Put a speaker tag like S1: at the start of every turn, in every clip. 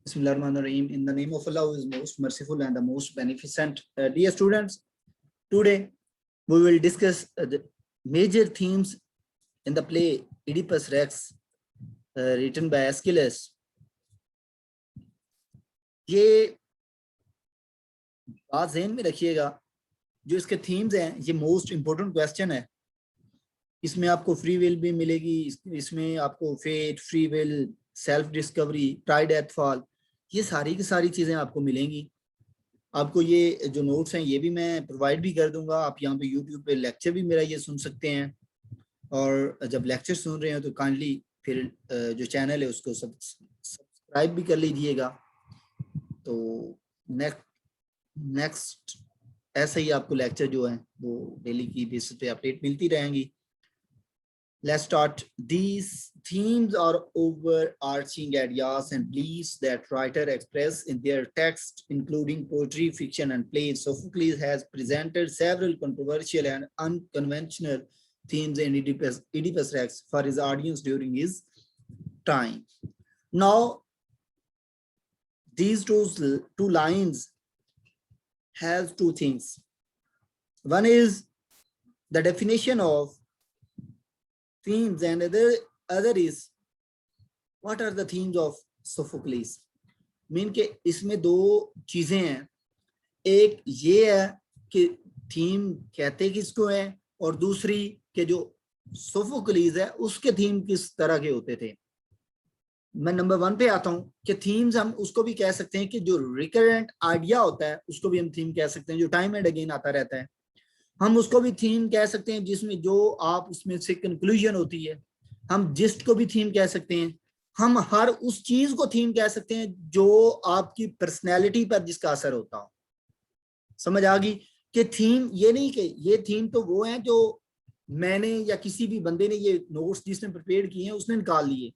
S1: Bismillahirrahmanirrahim. In the name of Allah, who is most merciful and the most beneficent. Dear students, today we will discuss the major themes in the play Oedipus Rex, written by Aeschylus. ये बात ज़हन में रखिएगा, जो इसके themes हैं, ये most important question है. इसमें आपको फ्री विल भी मिलेगी, इसमें आपको fate, free will, self discovery, try death fall, ये सारी की सारी चीज़ें आपको मिलेंगी. आपको ये जो नोट्स हैं ये भी मैं प्रोवाइड भी कर दूंगा. आप यहाँ पे यूट्यूब पे लेक्चर भी मेरा ये सुन सकते हैं, और जब लेक्चर सुन रहे हो तो काइंडली फिर जो चैनल है उसको सब्सक्राइब भी कर लीजिएगा. तो नेक्स्ट ऐसे ही आपको लेक्चर जो है वो डेली की बेसिस पे अपडेट मिलती रहेंगी. Let's start. These themes are overarching ideas and beliefs that writers express in their text, including poetry, fiction, and plays. Sophocles has presented several controversial and unconventional themes in Oedipus Rex for his audience during his time. Now, these two lines have two things. One is the definition of themes, and other is what are the themes of Sophocles. Mean के इसमें दो चीजें हैं. एक ये है कि theme कहते किसको है, और दूसरी कि जो सोफोक्लीज है उसके थीम किस तरह के होते थे. मैं नंबर 1 पे आता हूं कि थीम्स हम उसको भी कह सकते हैं कि जो रिकरेंट आइडिया होता है उसको भी हम थीम कह सकते हैं, जो टाइम एंड अगेन आता रहता है. हम उसको भी थीम कह सकते हैं जिसमें जो आप उसमें से कंक्लूजन होती है. हम जिस्ट को भी थीम कह सकते हैं. हम हर उस चीज को थीम कह सकते हैं जो आपकी पर्सनैलिटी पर जिसका असर होता हो. समझ आ गई कि थीम ये नहीं कि ये थीम तो वो है जो मैंने या किसी भी बंदे ने ये नोट्स जिसने प्रिपेयर किए हैं उसने निकाल लिए.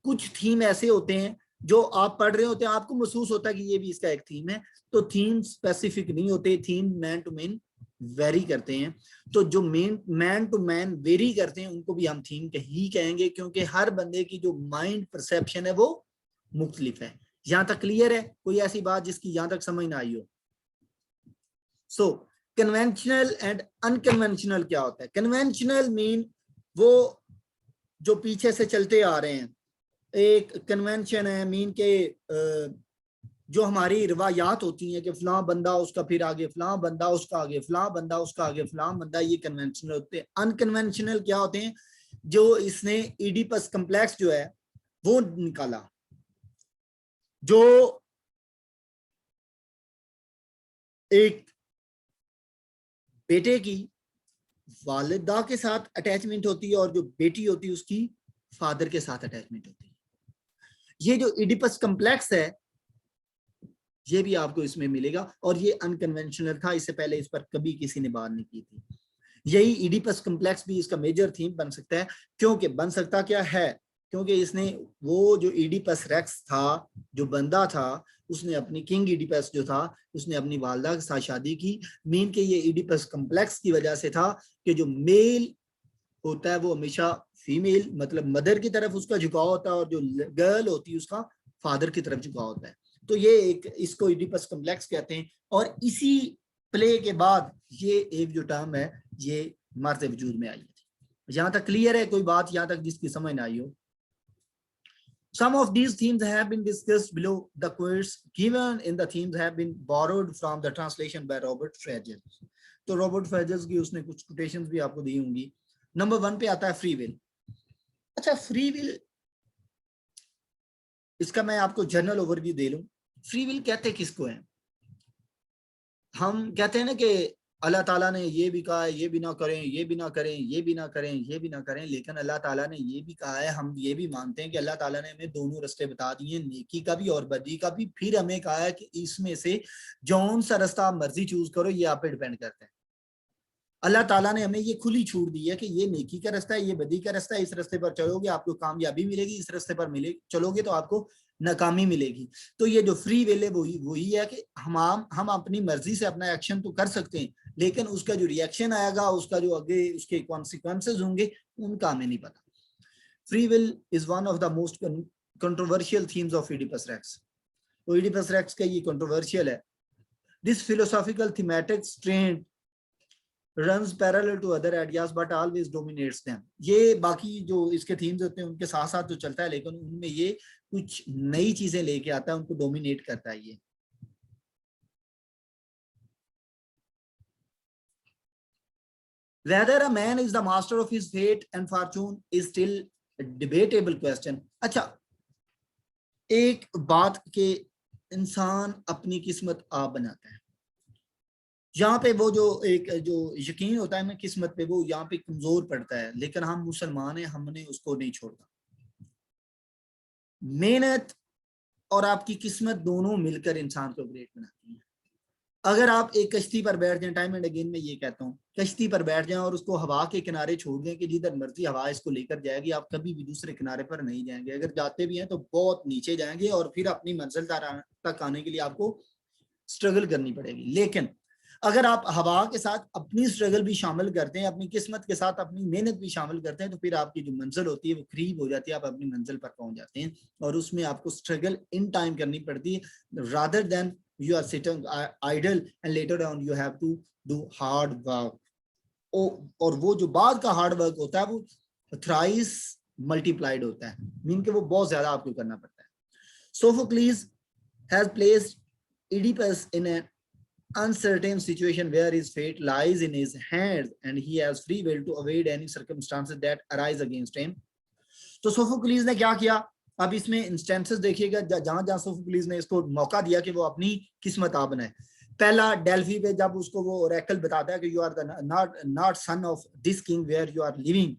S1: कुछ थीम ऐसे होते हैं जो आप पढ़ रहे होते हैं, आपको महसूस होता है कि ये भी इसका एक थीम है. तो थीम स्पेसिफिक नहीं होते, theme man to man vary करते हैं. तो जो मैन टू मैन वेरी करते हैं उनको भी हम थीम ही कहेंगे, क्योंकि हर बंदे की जो माइंड परसेप्शन है वो मुख्तलिफ है. यहां तक क्लियर है? कोई ऐसी बात जिसकी यहां तक समझ ना आई हो? सो कन्वेंशनल एंड अनकन्वेंशनल क्या होता है? कन्वेंशनल मीन वो जो पीछे से चलते आ रहे हैं. एक कन्वेंशन है मीन के जो हमारी रिवायात होती हैं कि फलां बंदा उसका फिर आगे फलां बंदा उसका आगे फलां बंदा उसका आगे फलां बंदा, ये कन्वेंशनल होते हैं. अनकन्वेंशनल क्या होते हैं? जो इसने इडिपस कम्प्लेक्स जो है वो निकाला, जो एक बेटे की वालिदा के साथ अटैचमेंट होती है और जो बेटी होती है उसकी फादर के साथ अटैचमेंट होती है. ये जो इडिपस कम्प्लेक्स है ये भी आपको इसमें मिलेगा, और ये अनकन्वेंशनल था. इससे पहले इस पर कभी किसी ने बात नहीं की थी. यही इडिपस कम्प्लेक्स भी इसका मेजर थीम बन सकता है. क्योंकि बन सकता क्या है? क्योंकि इसने वो जो इडिपस रेक्स था, जो बंदा था, उसने अपनी किंग इडिपस जो था उसने अपनी वालदा के साथ शादी की. मीन के ये इडिपस कम्प्लेक्स की वजह से था कि जो मेल होता है वो हमेशा फीमेल मतलब मदर की तरफ उसका झुकाव होता है, और जो गर्ल होती है उसका फादर की तरफ झुकाव होता है. तो ये एक इसको इडिपस कम्प्लेक्स कहते हैं. और इसी प्ले के बाद ये एक जो टर्म है ये मारते वजूद में आई थी. यहां तक क्लियर है? कोई बात यहां तक जिसकी समझ ना आई हो? Some of these themes have been discussed below. The quotes given in the themes have been borrowed from the translation by Robert Fredges. तो रॉबर्ट फ्रेजेस की उसने कुछ कोटेशंस भी आपको दी होंगी. नंबर 1 पे आता है फ्री विल. अच्छा, फ्री विल इसका मैं आपको जनरल ओवरव्यू दे लूं. फ्री विल कहते किसको है? हम कहते हैं ना कि अल्लाह ताला ने ये भी कहा है ये भी ना करें, ये भी ना करें, ये भी ना करें, ये भी ना करें. लेकिन अल्लाह ताला ने ये भी कहा है, हम ये भी मानते हैं कि अल्लाह ताला ने हमें दोनों रास्ते बता दिए, नेकी का भी और बदी का भी. फिर हमें कहा है कि इसमें से जौन सा रास्ता आप मर्जी चूज करो, ये आप पे डिपेंड करता है. अल्लाह ताला ने हमें ये खुली छूट दी है कि ये नेकी का रास्ता है, ये बदी का रास्ता है. इस रास्ते पर चलोगे आपको कामयाबी मिलेगी, इस रास्ते पर चलोगे तो आपको नाकामी मिलेगी. तो ये जो फ्री विल है वही है कि हम अपनी मर्जी से अपना एक्शन तो कर सकते हैं, लेकिन उसका जो रिएक्शन आएगा, उसका जो आगे उसके कॉन्सिक्वेंसेस होंगे, उनका हमें नहीं पता. Free will is one of the most controversial themes of Oedipus Rex. Oedipus Rex का ये कंट्रोवर्शियल है। This philosophical thematic strand runs parallel to other ideas but always dominates them। ये बाकी जो इसके थीम्स होते हैं उनके साथ साथ जो चलता है, लेकिन उनमें ये कुछ नई चीजें लेके आता है, उनको डोमिनेट करता है ये। Whether a man is the master of his fate and fortune is still a debatable question। अच्छा, एक बात के इंसान अपनी किस्मत आप बनाता है, यहाँ पे वो जो एक जो यकीन होता है ना किस्मत पे, वो यहाँ पे कमजोर पड़ता है, लेकिन हम मुसलमान हैं, हमने उसको नहीं छोड़ना। मेहनत और आपकी किस्मत दोनों मिलकर इंसान को ग्रेट बनाती हैं। अगर आप एक कश्ती पर बैठ जाएं, टाइम एंड अगेन मैं ये कहता हूँ, कश्ती पर बैठ जाएं और उसको हवा के किनारे छोड़ दें कि जिधर मर्जी हवा इसको लेकर जाएगी, आप कभी भी दूसरे किनारे पर नहीं जाएंगे। अगर जाते भी हैं तो बहुत नीचे जाएंगे और फिर अपनी मंजिल तक आने के लिए आपको स्ट्रगल करनी पड़ेगी। लेकिन अगर आप हवा के साथ अपनी स्ट्रगल भी शामिल करते हैं, अपनी किस्मत के साथ अपनी मेहनत भी शामिल करते हैं, तो फिर आपकी जो मंजिल होती है वो करीब हो जाती है, आप अपनी मंजिल पर पहुंच जाते हैं। और उसमें आपको स्ट्रगल इन टाइम करनी पड़ती है, rather than you are sitting idle and later on you have to do hard work. और वो जो बाद का हार्ड वर्क होता है वो थ्राइस मल्टीप्लाइड होता है, मीन के वो बहुत ज्यादा आपको करना पड़ता है। Sophocles has placed Oedipus in an uncertain situation where his fate lies in his hands and he has free will to avoid any circumstances that arise against him। तो सोफोक्लीज ने क्या किया, अब इसमें इंस्टेंसेस देखिएगा जहां जहां सोफोक्लीज ने इसको मौका दिया कि वो अपनी किस्मत आप बनाए। पहला डेल्फी पे जब उसको वो ओरेकल बताता है कि you are the not son of this king where you are living,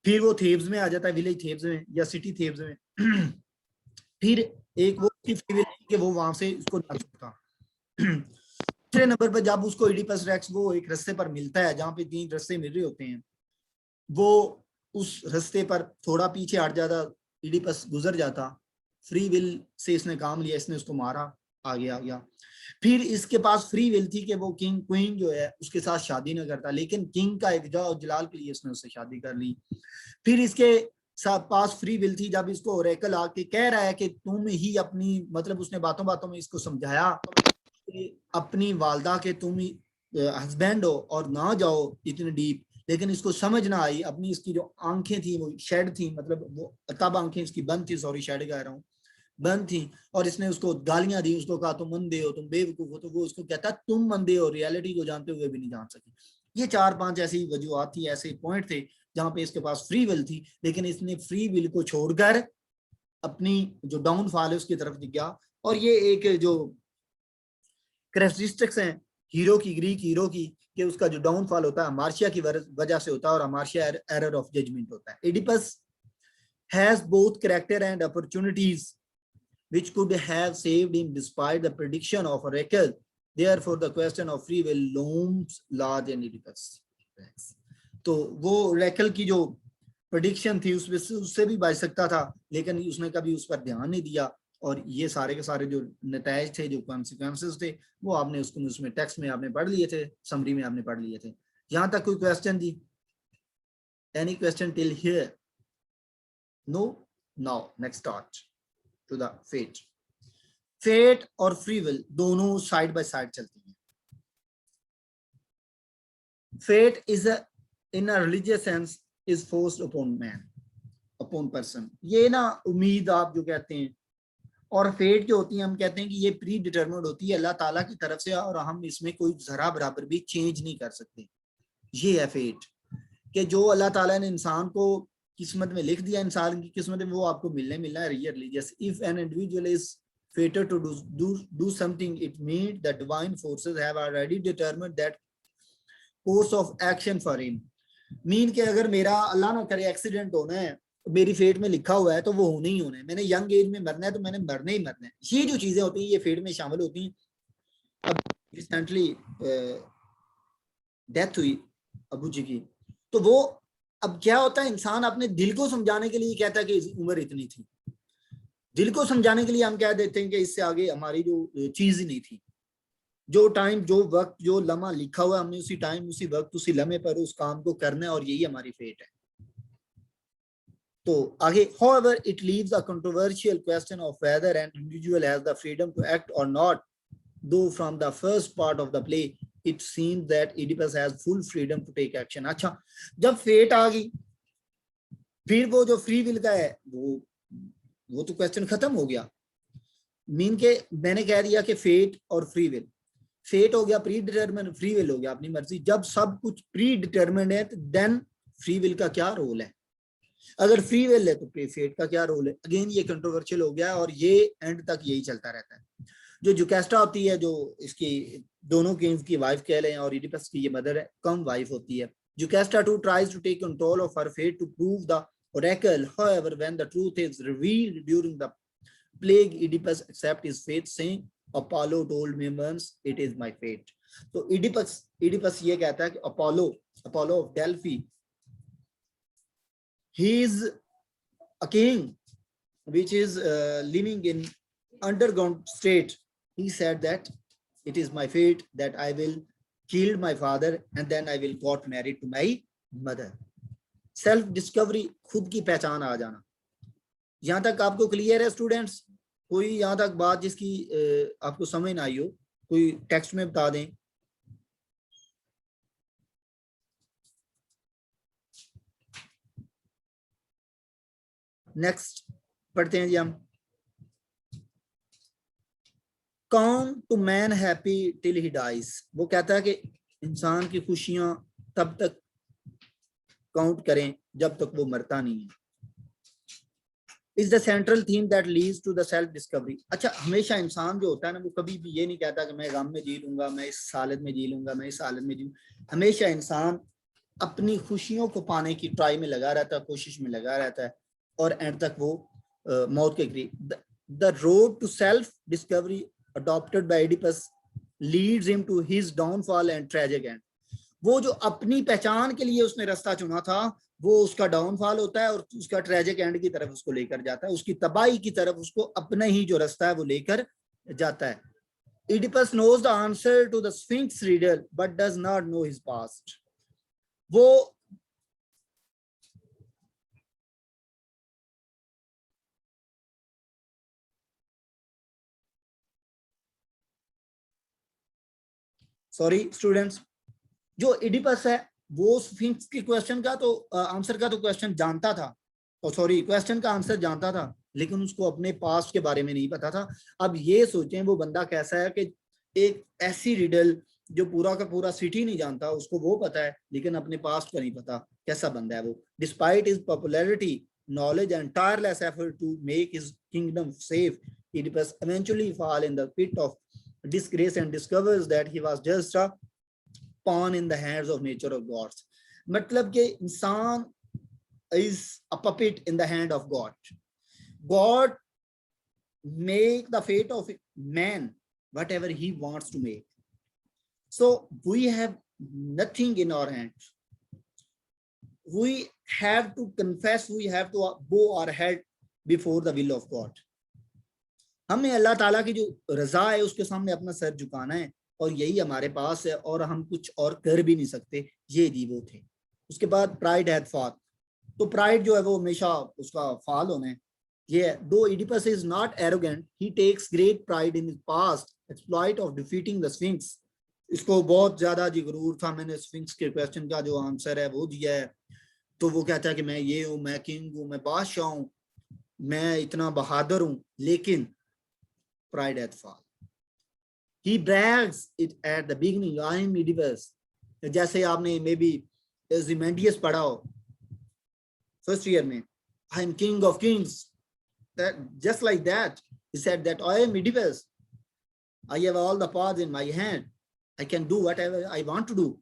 S1: फिर वो थेब्स में आ जाता है, विलेज थेब्स में या सिटी थेब्स में। फिर एक वो कि वो वहां से उसको ना सकता। दूसरे नंबर पर जब उसको इडिपस रेक्स वो एक रास्ते पर मिलता है, जहां पे 3 रास्ते मिल रहे होते हैं, वो उस रास्ते पर थोड़ा पीछे हट जाता, इडिपस गुजर जाता, फ्री विल से इसने काम लिया, इसने उसको मारा, आगे आ गया। फिर इसके पास फ्री विल थी कि वो किंग क्वीन जो है उसके साथ शादी ना करता, लेकिन किंग का एक जलाल के लिए इसने उससे शादी कर ली। फिर इसके पास फ्री विल थी, जब इसको ओरेकल आके कह रहा है कि तुम ही अपनी, मतलब उसने बातों बातों में इसको समझाया कि अपनी वालदा के तुम ही हस्बैंड हो और ना जाओ इतने डीप, लेकिन इसको समझ ना आई। अपनी इसकी जो आंखें थी वो शेड थी, मतलब वो तब आंखें इसकी बंद थी, सॉरी शेड कह रहा हूँ, बंद थी, और इसने उसको गालियां दी, उसको कहा तुम अंधे हो, तुम बेवकूफ हो, तो वो उसको कहता तुम अंधे हो, रियलिटी को जानते हुए भी नहीं जान सके। ये 4-5 ऐसी वजूहत थी, ऐसे पॉइंट थे जहां पे इसके पास फ्री विल थी, लेकिन इसने फ्री विल को छोड़कर अपनी जो डाउनफॉल है उसकी तरफ गया। और ये एक जो कैरेक्टरिस्टिक्स हैं हीरो की, ग्रीक हीरो की, कि उसका जो डाउनफॉल होता है अमार्शिया की वजह से होता है, और अमार्शिया एरर ऑफ जजमेंट होता है। Oedipus has both character and opportunities which could have saved him despite the prediction of Oracle। Therefore, the question of free will looms large in Oedipus। तो वो Oracle की जो prediction थी उससे भी बच सकता था, लेकिन उसने कभी उस पर ध्यान नहीं दिया, और ये सारे के सारे जो नतीजे थे, जो कॉन्सिक्वेंसेस थे, वो आपने उसमें टेक्स्ट में आपने पढ़ लिए थे, समरी में आपने पढ़ लिए थे। यहाँ तक कोई क्वेश्चन जी? Any question till here? No? Now next start to the fate. Fate और फ्री विल दोनों साइड बाय साइड चलती हैं। Fate is in a religious sense is forced upon man, upon person. ये ना उम्मीद आप जो कहते हैं, और फेट जो होती है हम कहते हैं कि ये प्री डिटरमिन्ड होती है अल्लाह ताला की तरफ से, और हम इसमें कोई जरा बराबर भी चेंज नहीं कर सकते। ये है फेट, कि जो अल्लाह ताला ने इंसान को किस्मत में लिख दिया, इंसान की किस्मत में वो आपको मिलना है। Religious, if an individual is fated to do something, it means the divine forces have already determined that course of action for him। Mean के अगर मेरा अल्लाह ना करे एक्सीडेंट होना है, मेरी फेट में लिखा हुआ है तो वो होना ही होना है। मैंने यंग एज में मरना है तो मैंने मरना ही मरना है। ये जो चीजें होती हैं ये फेट में शामिल होती हैं। अब रिसेंटली डेथ हुई अबू जी की, तो वो अब क्या होता है, इंसान अपने दिल को समझाने के लिए कहता है कि उम्र इतनी थी, दिल को समझाने के लिए हम कह देते हैं कि इससे आगे हमारी जो चीज ही नहीं थी। जो टाइम, जो वक्त, जो लम्हा लिखा हुआ हमने उसी टाइम, उसी वक्त, उसी लम्हे पर उस काम को करना है, और यही हमारी फेट है। तो आगे, however it leaves a controversial question of whether an individual has the freedom to act or not, though from the first part of the play it seems that Oedipus has full freedom to take action. अच्छा, जब fate आ गई फिर वो जो free will का है वो तो क्वेश्चन खत्म हो गया। मीन के मैंने कह दिया कि फेट और फ्री विल, फेट हो गया प्री डिटरमिन, फ्री विल हो गया अपनी मर्जी। जब सब कुछ प्री डिटरमिन है तो देन फ्री विल का क्या रोल है, अगर फ्री विल है तो फेट का क्या रोल है। अगेन ये कंट्रोवर्शियल हो गया और ये एंड तक यही चलता रहता है। जो जुकेस्टा होती है, जो इसकी दोनों किंग्स की वाइफ कह लें और इडिपस की ये मदर है, कम वाइफ होती है। Jocasta too tries to take control of her fate to prove the oracle, however when the truth is revealed during the plague, Oedipus accept his fate saying Apollo told me once it is my fate. तो Oedipus ये कहता है कि Apollo of Delphi, he is a king which is living in underground state. He said that it is my fate that I will kill my father and then I will got married to my mother. Self discovery, खुद की पहचान आ जाना। यहां तक आपको clear है students? कोई यहां तक बात जिसकी आपको समझ ना आई हो, कोई टेक्स्ट में बता दें। नेक्स्ट पढ़ते हैं जी हम। Count to man happy till he dies, वो कहता है कि इंसान की खुशियां तब तक काउंट करें जब तक वो मरता नहीं है। Is the central theme that leads to the self discovery. अच्छा, हमेशा इंसान जो होता है ना, वो कभी भी ये नहीं कहता कि मैं गम में जी लूंगा, मैं इस हालत में जी लूंगा, मैं इस हालत में जी। हमेशा इंसान अपनी खुशियों को पाने की ट्राई में लगा रहता है, कोशिश में लगा रहता है और एंड तक वो मौत के करीब। The road to self discovery adopted by Oedipus leads him to his downfall and tragic end. वो जो अपनी पहचान के लिए उसने रास्ता चुना था, वो उसका डाउनफॉल होता है और उसका ट्रेजिक एंड की तरफ उसको लेकर जाता है, उसकी तबाही की तरफ उसको अपने ही जो रास्ता है वो लेकर जाता है। Oedipus knows the answer to the Sphinx riddle but does not know his past. वो सॉरी स्टूडेंट्स, जो इडिपस है वो स्फिंक्स के क्वेश्चन का तो आंसर का तो क्वेश्चन जानता था, और सॉरी क्वेश्चन का आंसर जानता था, लेकिन उसको अपने पास्ट के बारे में नहीं पता था। अब ये सोचें वो बंदा कैसा है कि एक ऐसी रिडल जो पूरा का पूरा सिटी नहीं जानता, उसको वो पता है लेकिन अपने पास्ट का नहीं पता। कैसा बंदा है वो? Despite his popularity, knowledge and tireless effort to make his kingdom safe, Oedipus eventually fall in the pit of disgrace and discovers that he was just a pawn in the hands of nature of gods. मतलब कि इंसान is a puppet in the hand of God. God make the fate of man whatever he wants to make. So we have nothing in our hands. We have to confess, we have to bow our head before the will of God. हमें अल्लाह ताला की जो रजा है उसके सामने अपना sir झुकाना है और यही हमारे पास है और हम कुछ और कर भी नहीं सकते। ये जी वो थे। उसके बाद प्राइड हैड फॉल, तो प्राइड जो है वो हमेशा उसका फॉल होना है। ये दो Oedipus is not arrogant, he takes great pride in his past exploit of defeating the Sphinx. इसको बहुत ज्यादा जी गुरूर था, मैंने स्फिंक्स के क्वेश्चन का जो आंसर है वो दिया है। तो वो कहता है कि मैं ये हूँ, मैं किंग हूँ, मैं बादशाह हूँ, मैं इतना बहादुर हूँ, लेकिन pride hath fall. He brags it at the beginning, I am Oedipus. जैसे आपने मे बी Ozymandias पढ़ा हो फर्स्ट ईयर में, I am king of kings. That just like that, he said that I am Oedipus. I have all the powers in my hand. I can do whatever I want to do.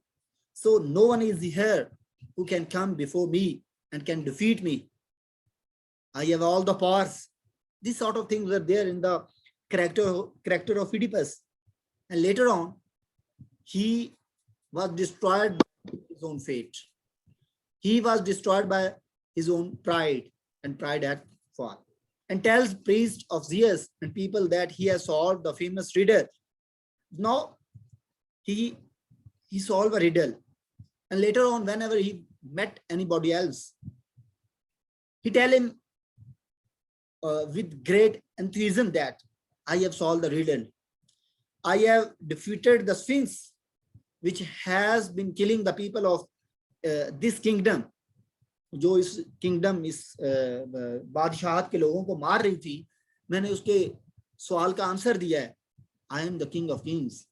S1: So no one is here who can come before me and can defeat me. I have all the powers. These sort of things were there in the character of Oedipus. And later on, he was destroyed by his own fate. He was destroyed by his own pride, and pride had fallen. And tells priests of Zeus and people that he has solved the famous riddle. Now, he solved a riddle. And later on, whenever he met anybody else, He tell him with great enthusiasm that I have solved the riddle. I have defeated the Sphinx, which has been killing the people of this kingdom. जो इस kingdom इस बादशाहत के लोगों को मार रही थी, मैंने उसके सवाल का आंसर दिया है. I am the king of kings.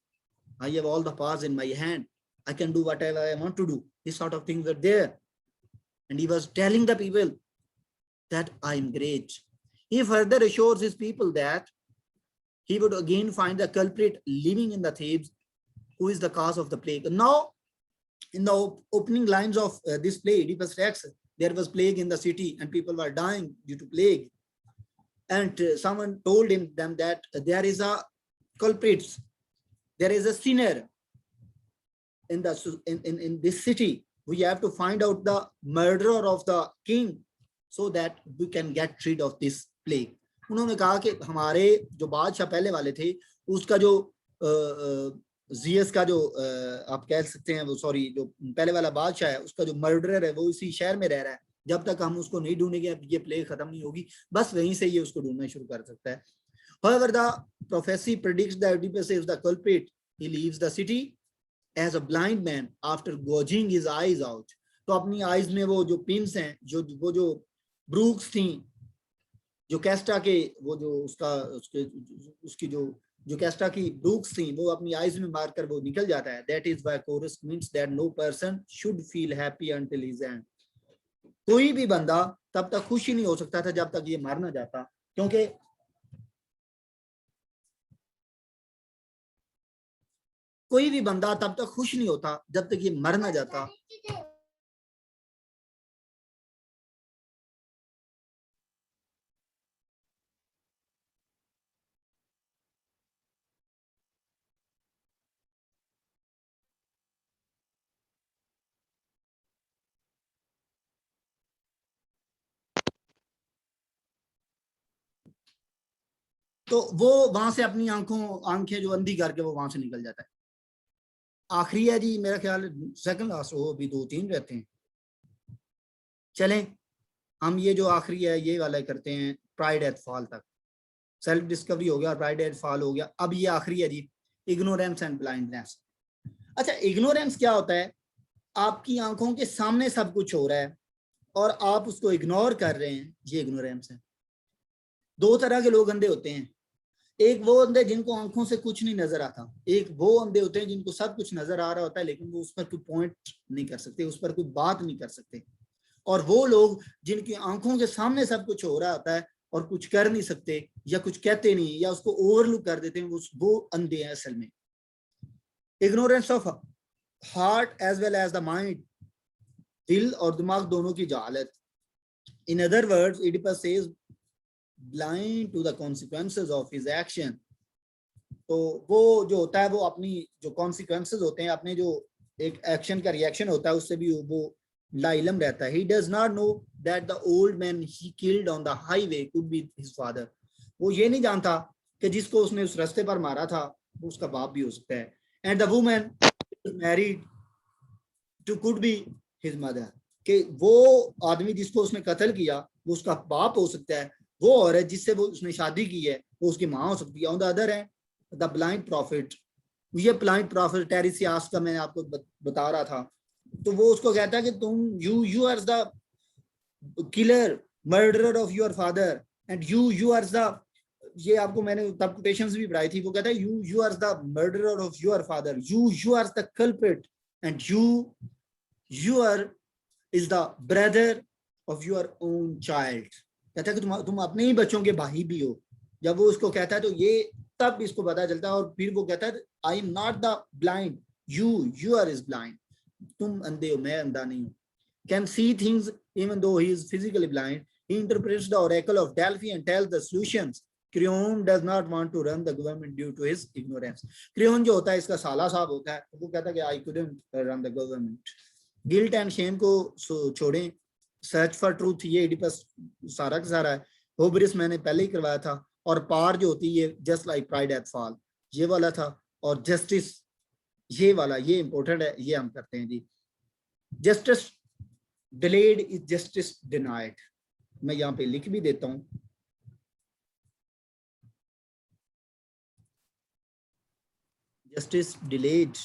S1: I have all the powers in my hand. I can do whatever I want to do. This sort of things are there. And he was telling the people that I am great. He further assures his people that he would again find the culprit living in the Thebes, who is the cause of the plague. Now, in the opening lines of this play, Oedipus Rex, there was plague in the city and people were dying due to plague. And someone told them that there is a culprit, there is a sinner in this city. We have to find out the murderer of the king so that we can get rid of this plague. उन्होंने कहा कि हमारे जो बादशाह पहले वाले थे, उसका जो जियस का जो आप कह सकते हैं वो सॉरी जो पहले वाला बादशाह है, उसका जो मर्डरर है वो इसी शहर में रह रहा है. जब तक हम उसको नहीं ढूंढेंगे ये प्लेग खत्म नहीं होगी. बस वहीं से ये उसको ढूंढना शुरू कर सकता है. However, the prophecy predicts that Oedipus is the culprit. He leaves the city as a blind man after gouging his eyes out. तो अपनी आईज में वो जो पिंस हैं, वो जो ब्रूक्स थी, जो कैस्टा के वो जो उसकी जो कैस्टा की ब्रूक्स थी, वो अपनी आईज में मारकर वो निकल जाता है. That is why chorus means that no person should feel happy until his end. कोई भी बंदा तब तक खुश ही नहीं हो सकता था जब तक ये मर ना जाता, क्योंकि कोई भी बंदा तब तक खुश नहीं होता जब तक ये मर ना जाता. तो वो वहां से अपनी आंखें जो अंधी करके वो वहां से निकल जाता है. आखिरी है जी, मेरा ख्याल सेकंड लास्ट हो, अभी 2-3 रहते हैं. चलें हम ये जो आखिरी है ये वाला करते हैं, प्राइड एट फॉल तक. सेल्फ डिस्कवरी हो गया, प्राइड एट फॉल हो गया. अब ये आखिरी है जी, इग्नोरेंस एंड ब्लाइंडनेस. अच्छा, इग्नोरेंस क्या होता है? आपकी आंखों के सामने सब कुछ हो रहा है और आप उसको इग्नोर कर रहे हैं, ये इग्नोरेंस है. दो तरह के लोग अंधे होते हैं. एक वो अंधे जिनको आंखों से कुछ नहीं नजर आता, एक वो अंधे होते हैं जिनको सब कुछ नजर आ रहा होता है लेकिन वो उस पर कोई पॉइंट नहीं कर सकते, उस पर कोई बात नहीं कर सकते. और वो लोग जिनकी आंखों के सामने सब कुछ हो रहा होता है और कुछ कर नहीं सकते या कुछ कहते नहीं या उसको ओवरलुक कर देते हैं, वो अंधे हैं असल में. Ignorance of heart as well as the mind, दिल और दिमाग दोनों की जहालत. In other words, Oedipus says blind to the consequences of his action. तो वो जो होता है वो अपनी जो consequences होते हैं, अपने जो एक एक्शन का रिएक्शन होता है उससे भी वो लाइलम रहता है. He does not know that the old man he killed on the highway could be his father. वो ये नहीं जानता कि जिसको उसने उस रास्ते पर मारा था वो उसका बाप भी हो सकता है. And the woman married to could be his mother. कि वो आदमी जिसको उसने कत्ल किया वो उसका बाप हो सकता है, वो औरत जिससे वो उसने शादी की है वो उसकी माँ हो सकती है. ऑन द अदर है द ब्लाइंड प्रॉफिट. ये ब्लाइंड प्रॉफिट टेरिसियास का मैं आपको बता रहा था. तो वो उसको कहता है कि तुम you are the killer murderer of your father and you are the, ये आपको मैंने तब कोटेशंस भी पढ़ाई थी. वो कहता है you are the murderer of your father, you are the culprit and you are is the brother of your own child. कहता है कि तुम अपने ही बच्चों के भाई भी हो. जब वो उसको कहता है तो ये तब इसको पता चलता है. और फिर वो कहता है I am not the blind, you are is blind. तुम अंधे हो, मैं अंधा नहीं हूँ. Can see things even though he is physically blind. He interprets the oracle of Delphi and tells the solutions. Creon does not want to run the government due to his ignorance. Creon जो होता है इसका साला साहब होता है, वो कहता है कि I couldn't run the government. Guilt and Shem को छोड़ें, सर्च फॉर ट्रूथ ये एडिपस सारा का सारा है. होब्रिस मैंने पहले ही करवाया था. और पार जो होती है just like pride at fall, ये वाला था. और जस्टिस ये वाला, ये इंपॉर्टेंट है, ये हम करते हैं जी. Justice delayed is justice denied. मैं यहाँ पे लिख भी देता हूँ। Justice delayed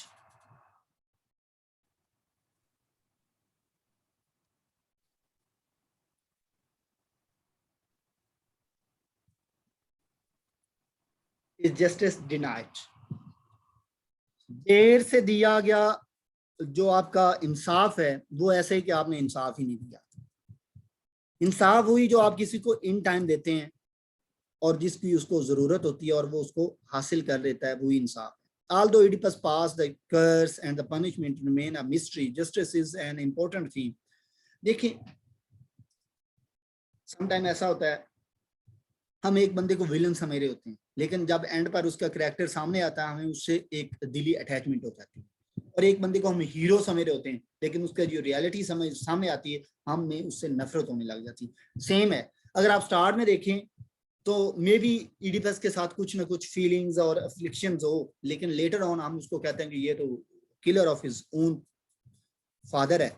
S1: is justice denied. देर से दिया गया जो आपका इंसाफ है वो ऐसे ही कि आपने इंसाफ ही नहीं दिया। इंसाफ हुई जो आप किसी को इन टाइम देते हैं और जिसकी उसको जरूरत होती है और वो उसको हासिल कर लेता है, वही इंसाफ है। Although Oedipus passed, the curse and the punishment remain a mystery. Justice is an important theme. देखिए, समटाइम ऐसा होता है हम एक बंदे को विलन समझ रहे होते हैं, लेकिन जब एंड पर उसका कैरेक्टर सामने आता है हमें उससे एक दिली अटैचमेंट हो जाती है, और एक बंदे को हम हीरो समझ रहे होते हैं लेकिन उसका जो रियलिटी समझ सामने आती है हमें उससे नफरत होने लग जाती है। सेम है, अगर आप स्टार्ट में देखें तो मे बी इडिपस के साथ कुछ ना कुछ फीलिंग्स और अफ्लिक्शंस हो, लेकिन लेटर ऑन हम उसको कहते हैं कि ये तो killer of his own father है।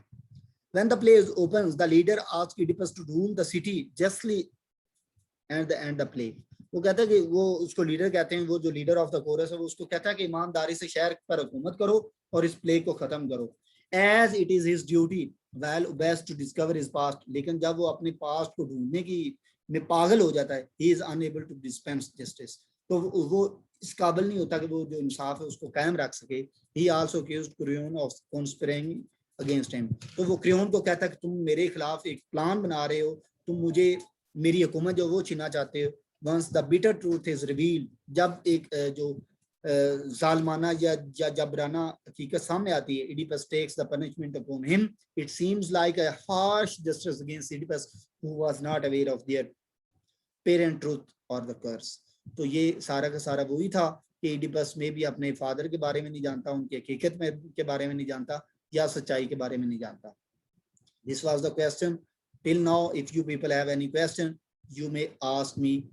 S1: When the play opens, the leader asks Oedipus to rule the city justly at the end of the play. वो कहता है कि वो उसको लीडर कहते हैं, वो जो लीडर ऑफ द कोरस है वो उसको कहता है कि ईमानदारी से शहर पर हुकूमत करो और इस प्ले को खत्म करो। As it is his duty, well best to discover his past. लेकिन जब वो अपने पास्ट को ढूंढने की में पागल हो जाता है, he is unable to dispense justice. तो वो इस काबिल नहीं होता कि वो जो इंसाफ है उसको कायम रख सके। He also accused Creon of conspiring against him. तो वो क्रियोन को कहता है कि तुम मेरे खिलाफ एक प्लान बना रहे हो, तुम मुझे मेरी हुकूमत जो वो छीनना चाहते हो। Once the bitter truth is revealed, जब एक जो जालमाना या जबराना हकीकत सामने आती है, Oedipus takes the punishment upon him. It seems like a harsh justice against Oedipus who was not aware of their parent truth or the curse. तो ये सारा का सारा वही था कि Oedipus में भी अपने फादर के बारे में नहीं जानता, उनकी हकीकत में के बारे में नहीं जानता या सच्चाई के बारे में नहीं जानता। This was the question till now. If you people have any question, you may ask me